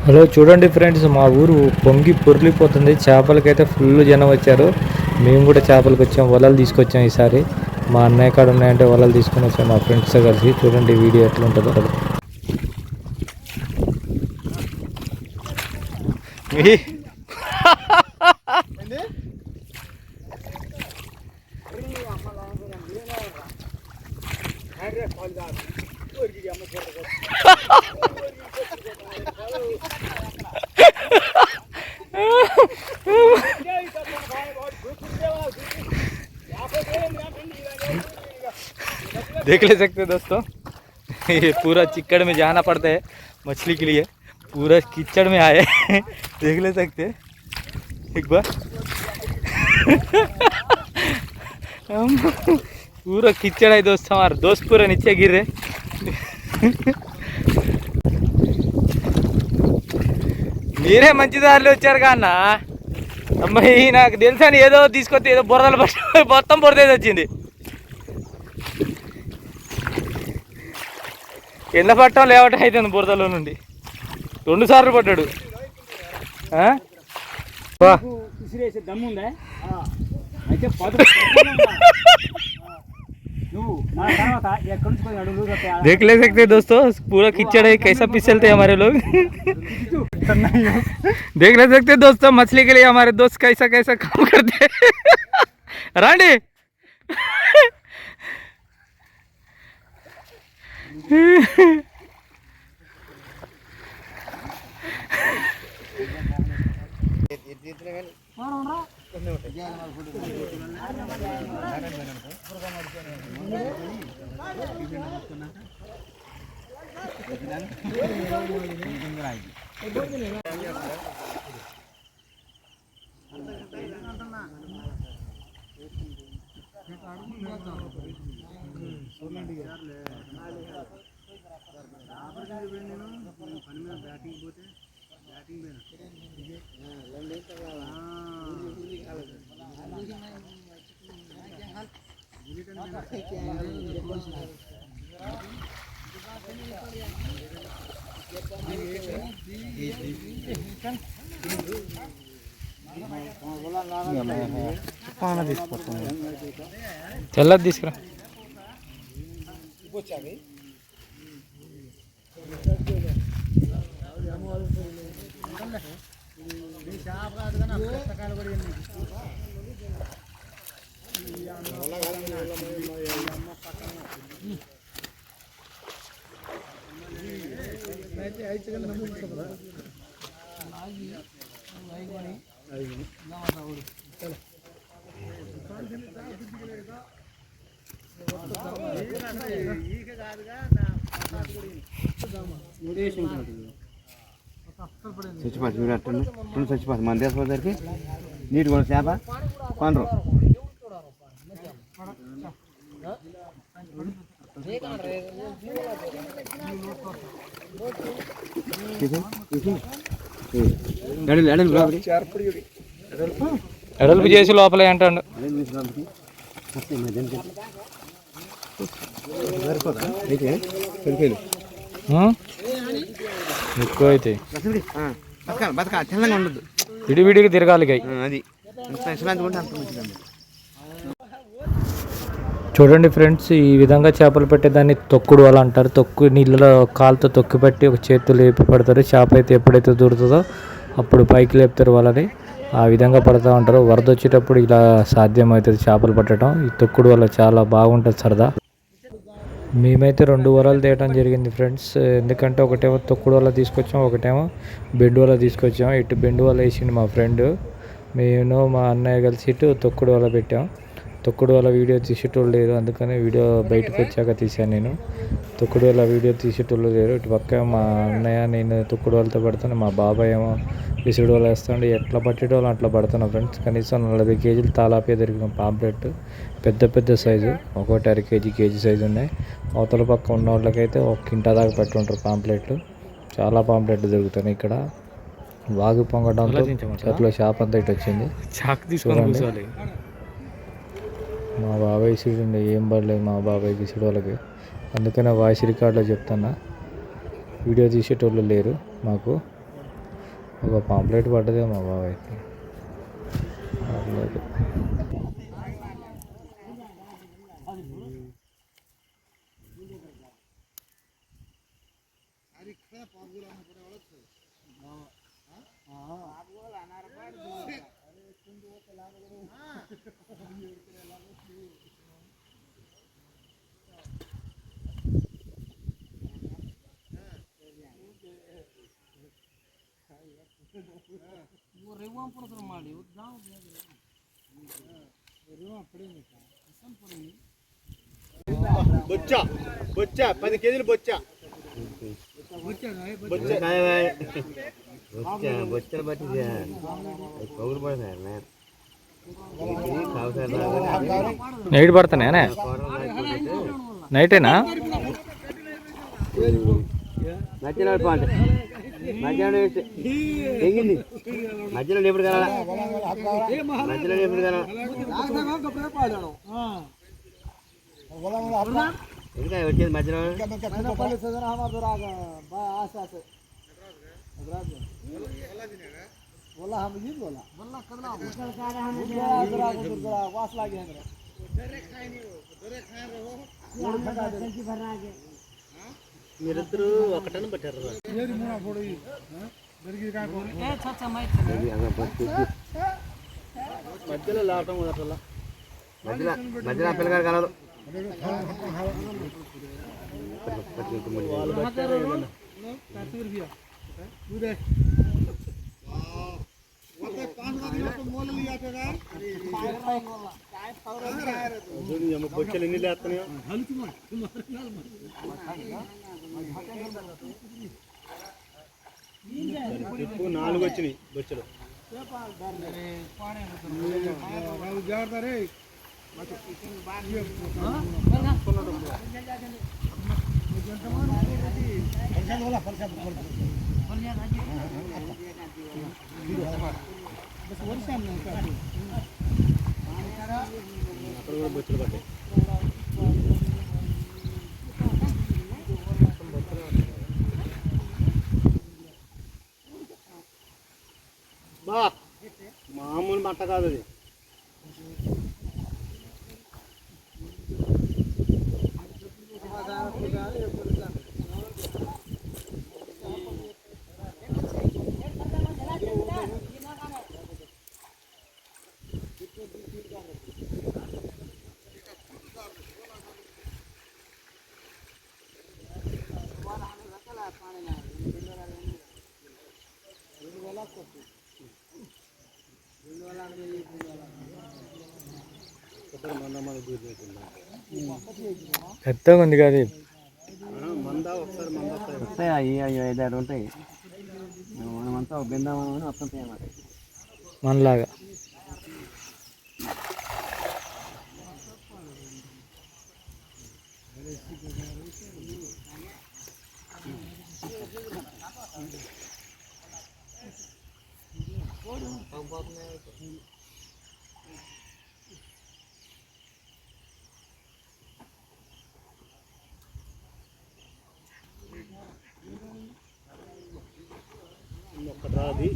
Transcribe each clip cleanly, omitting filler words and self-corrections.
Hello చూడండి friends, మా ఊరు పొంగి పొర్లిపోతుంది. చేపలకైతే ఫుల్ జనం వచ్చారు. మేము కూడా చేపలకు వచ్చాం, వలలు తీసుకొచ్చాం. ఈసారి మా అన్నయ్య కాడ ఉన్నాయంటే వలలు తీసుకొని వచ్చాం మా ఫ్రెండ్స్తో కలిసి. చూడండి వీడియో ఎట్లా ఉంటుందో. देख ले सकते दोस्तों, ये पूरा चिक्कड़ में जाना पड़ता है मछली के लिए। पूरा कीचड़ में आए देख ले सकते एक बार पूरा कीचड़ है दोस्त। हमारे दोस्त पूरा नीचे गिर रहे। మీరే మంచి దారిలో వచ్చారు కన్నా అమ్మాయి, నాకు తెలుసని ఏదో తీసుకొస్తే ఏదో బురదలు పట్టి మొత్తం బురదేది వచ్చింది. కింద పట్టడం లేవటం అవుతుంది బురదలో నుండి. 2 సార్లు పడ్డాడు. देख ले सकते दोस्तों, पूरा कीचड़ है, कैसा फिसलते हैं हमारे लोग। देख ले सकते दोस्तों, मछली के लिए हमारे दोस्त कैसा कैसा काम करते हैं। रांडी తెల్లది తీసుకురా. చచ్చిపోతుంది చూడటండి, చచ్చిపోతుంది మన దేశం దగ్గరికి నీటి కూడా చేప కొనరు. ఎడల్పు చేసి లోపలే అంటాడు. ఎక్కువ అయితే ఉండదు, విడివిడికి తిరగాలి. అది చూడండి ఫ్రెండ్స్, ఈ విధంగా చేపలు పెట్టేదాన్ని తొక్కుడు వల అంటారు. తొక్కు నీళ్ళలో కాలుతో తొక్కి పెట్టి ఒక చేతితో లేపి పడతారు. చేప అయితే ఎప్పుడైతే దూరుతుందో అప్పుడు పైకి లేపుతారు వాళ్ళని. ఆ విధంగా పడుతూ ఉంటారు. వరద వచ్చేటప్పుడు ఇలా సాధ్యమవుతుంది చేపలు పట్టడం. ఈ తొక్కుడు వల చాలా బాగుంటుంది సరదా. మేమైతే 2 వలలు తేయడం జరిగింది ఫ్రెండ్స్. ఎందుకంటే ఒకటేమో తొక్కుడు వల తీసుకొచ్చాం, ఒకటేమో బెండు వల తీసుకొచ్చాం. ఇటు బెండు వల వేసిండు మా ఫ్రెండ్, మేము మా అన్నయ్య కలిసి ఇటు తొక్కుడు వల పెట్టాం. తొక్కుడు వల వీడియో తీసేటోళ్ళు లేరు, అందుకని వీడియో బయటకు వచ్చాక తీశాను నేను. తొక్కుడు వల వీడియో తీసేటోళ్ళు లేరు. ఇటు పక్క మా అన్నయ్య నేను తొక్కుడు వలతో పడుతాను, మా బాబాయ్ ఏమో విసుడు వల వేస్తాడు. ఎట్లా పట్టేటోళ్ళు అట్లా పడుతున్నాం ఫ్రెండ్స్. కనీసం 40 కేజీలు తాలాపే దొరికిన పాంప్లెట్, పెద్ద పెద్ద సైజు, ఒకటి 1.5 కేజీ సైజు ఉన్నాయి. అవతల పక్క ఉన్న వాళ్ళకైతే 1 కింటా దాకా పెట్టుంటారు పాంప్లెట్లు. చాలా పాంప్లెట్లు దొరుకుతున్నాయి ఇక్కడ. వాగు పొంగడంతో చేతిలో షాప్ అంతా ఇటు వచ్చింది. చూడండి, మా బాబాయ్ ఇసుడు ఏం పడలేదు మా బాబాయ్కి ఇసుడు వాళ్ళకి. అందుకనే వాయిస్ రికార్డులో చెప్తున్నా, వీడియో తీసేటోళ్ళు లేరు మాకు. ఒక పాంప్లెట్ పడ్డదే మా బాబాయ్కి. పర్లేదు. బొచ్చ బొచ్చ 10 కేజీలు బొచ్చ బొచ్చ బొచ్చలు బట్టి పౌరు పడతారు నైట్ పడతానే నైటేనా? మధ్యలో పాంట మధ్యాహ్నం తెగింది మధ్యలో ఎప్పుడు కదా మధ్యలో ఎప్పుడు కదా ఇంకా వచ్చేది మధ్యలో మీరిద్దరు ఒకటని పట్టారు మధ్యలో లావటం కుదరలా మధ్యలో మధ్యలో పిల్లగారు కలరు బొచ్చలు ఎన్ని లేస్తున్నాయో 4 వచ్చినాయి బొచ్చలు అక్కడ కూడా బొచ్చలు పట్టాయి బా మామూలు మట్ట కాదు అది పెద్దగా ఉంది కదా వస్తాయి అవి 5-6 ఉంటాయి మనమంతా బృందావనం వస్తుంటాయి అన్నమాట మనలాగా. ఒక్కటి రాది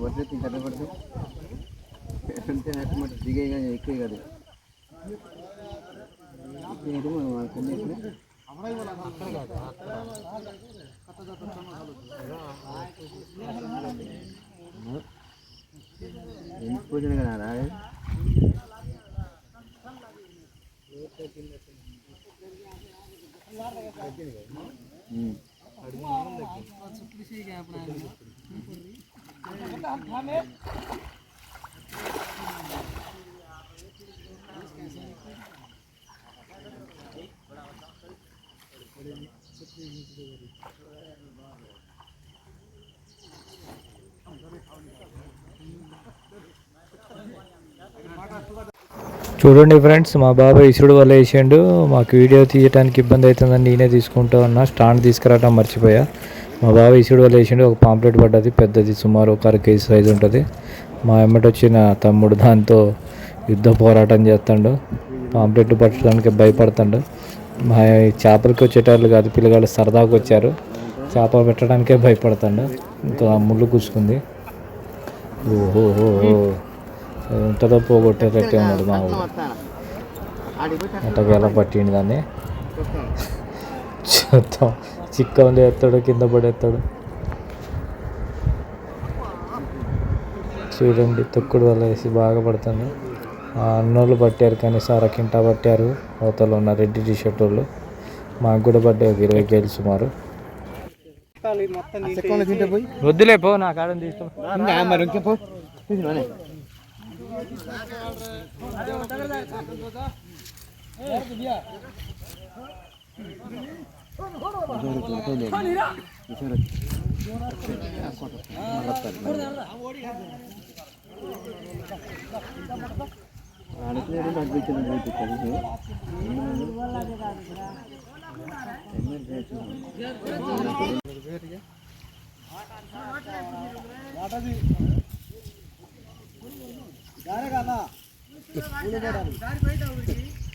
పడితే తింటే పడితే అంతే నట్టు మట్టి దిగే కానీ ఎక్కువ కాదు ఎండిపోతుంది కదా రాదు చూడండి ఫ్రెండ్స్, మా బాబాయ్ ఇసుడు వల్ల వేసిండు. మాకు వీడియో తీయడానికి ఇబ్బంది అవుతుందని నేనే తీసుకుంటా ఉన్నా. స్టాండ్ తీసుకురావడం మర్చిపోయా. మా బాబాయ్ ఇసుడు వల్ల వేసిండు. ఒక పాంప్లెట్ పడ్డది, పెద్దది, సుమారు ఒక 1 కేజీ సైజు ఉంటుంది. మా ఎమ్మటి వచ్చిన తమ్ముడు దాంతో యుద్ధ పోరాటం చేస్తాడు. పాంప్లెట్లు పట్టడానికి భయపడతాడు. మా చేపలకి వచ్చేటట్లు కాదు, పిల్లగాళ్ళు సరదాకు వచ్చారు. చేపలు పెట్టడానికే భయపడతాడు. ఇంకా ముళ్ళు కూసుకుంది. ఓహో ఉంటుందో పోగొట్టేటట్టే ఉన్నాడు మా ఊరు. అట్టగా ఎలా పట్టిండు దాన్ని చూద్దాం. చిక్కలు ఎత్తాడు, కింద పడేస్తాడు. చూడండి, తొక్కుడు వల్ల వేసి బాగా పడుతుంది. అన్నోళ్ళు పట్టారు, కనీసం 1/2 కింటా పట్టారు. అవతల ఉన్న రెడ్ టీషర్ట్ వాళ్ళు. మాకు కూడా పడ్డాయి ఒక 20 కేజీలు సుమారు. వద్దులే పో, నా కాడని తీసుకో.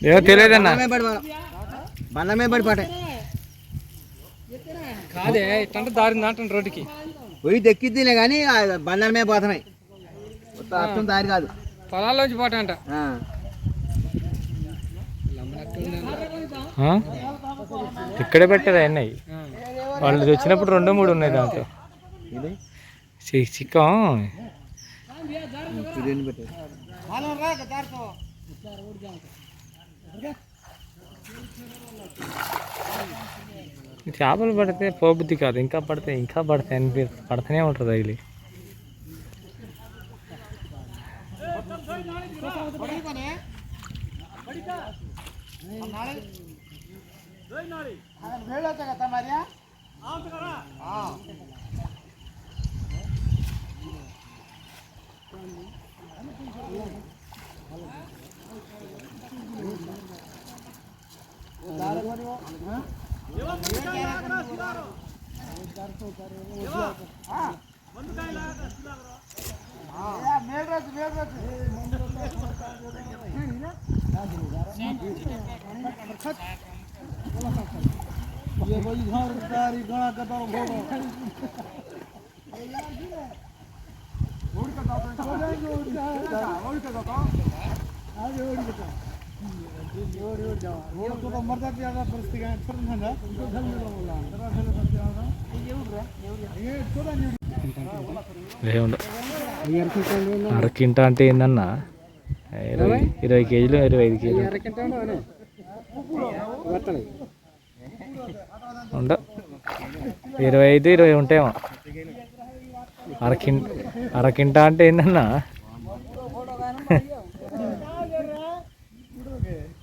ఏమో తెలియదన్నా, బండమే పడి పాట కాదే ఇట్లా దారి నాటండి రోడ్డుకి పోయి దెక్కిద్దిలే కానీ బండల మీద పోతున్నాయి. అర్థం దారి కాదు, పొలాల్లోంచి పోతాయంట. ఇక్కడే పెట్టేది అన్నయ్య. వాళ్ళు వచ్చినప్పుడు 2-3 ఉన్నాయి దాంట్లో. చిక్కం చేపలు పడితే పోబుద్ది కాదు, ఇంకా పడితే అని పడుతూనే ఉంటుంది అవి. అరకింట అంటే ఏందన్నా? 20 కేజీలు, 25 కేజీలు ఉండ 25-20 ఉంటాయేమో. అరకింట అంటే ఏందన్నా?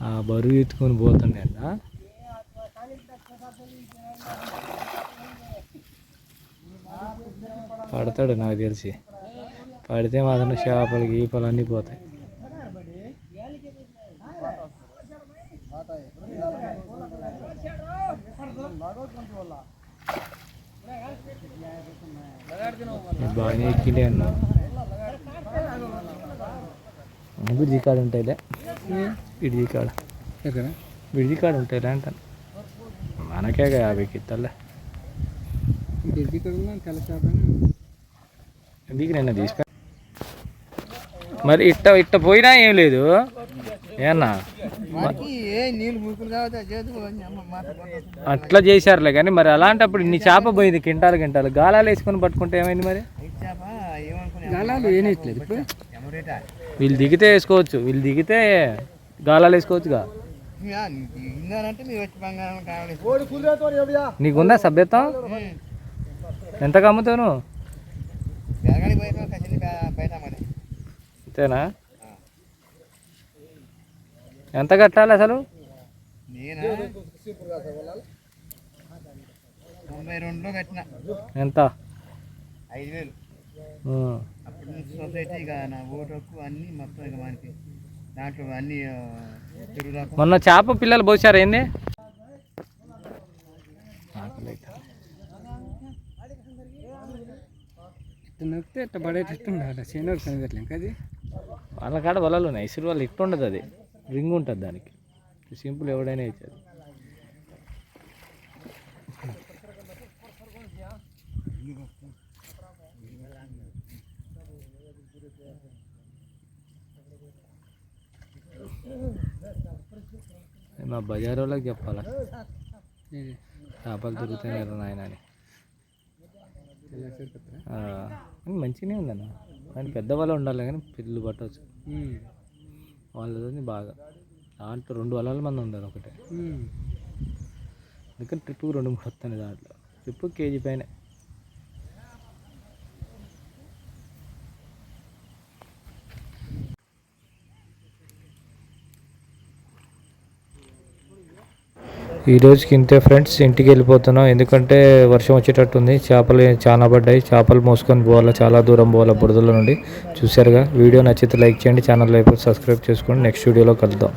ఆ బరువు ఎత్తుకొని పోతుండే అన్న. పడతాడు నాకు తెలిసి. పడితే మాత్రం చేపలు గీపలు అన్నీ పోతాయి. బాగానే ఎక్కిండే అన్నా. బిడ్జి కాడ ఉంటాయిలే, బిడ్జి కాడ ఉంటాయిలే అంటాను. మనకే 50కి ఇస్తాలే. ఎందుకు నిన్న తీసుకు మరి ఇట్ట పోయినా ఏం లేదు ఏమన్నా అట్లా చేశారులే కానీ మరి అలాంటప్పుడు ఇన్ని చేప పోయింది కింటాలు గాలాలు వేసుకొని పట్టుకుంటే ఏమైంది మరి? వీళ్ళు దిగితే వేసుకోవచ్చు, వీళ్ళు దిగితే గాలాలు వేసుకోవచ్చుగా. నీకుందా సభ్యత్వం? ఎంతకు అమ్ముతావు నువ్వు? అంతేనా? ఎంత కట్టాలి అసలు? ఎంత? 5,000. అప్పటి నుంచి సొసైటీ ఇక నా ఓటకు అన్నీ మొత్తం ఇక మనకి దాంట్లో అన్నీ మొన్న చేప పిల్లలు పోసారు ఏంది? నొక్కితే ఇట్లా పడేటట్టు చేను కనిపెట్టలేం కదా. వాళ్ళ కాడ వలలు ఉన్నాయి, ఇసురు వాళ్ళు ఇట్టు ఉండదు, అది రింగ్ ఉంటుంది దానికి. సింపుల్ ఎవడైనా ఇచ్చేది. మా బజార్ వాళ్ళకి చెప్పాలా చేపలు దొరుకుతాయి కదా నాయన అని. మంచిగానే ఉందన్న, కానీ పెద్ద వాళ్ళు ఉండాలి కానీ పిల్లలు పట్టవచ్చు. వాళ్ళది బాగా దాంట్లో 2 వలల మంది ఉండదు ఒకటే. అందుకని ట్రిప్కి 2-3 వస్తాయి దాంట్లో. ట్రిప్పు కేజీ పైన. ఈ రోజుకి ఇంతే ఫ్రెండ్స్, ఇంటికి వెళ్ళిపోతున్నాం ఎందుకంటే వర్షం వచ్చేటట్టుంది. చేపలు చాలా పడ్డాయి, చేపలు మోసుకొని పోవాలి, చాలా దూరం పోవాలి బురదల నుండి. చూసారుగా, వీడియో నచ్చితే లైక్ చేయండి, ఛానల్ అయిపోతే సబ్స్క్రైబ్ చేసుకోండి. నెక్స్ట్ వీడియోలో కలుద్దాం.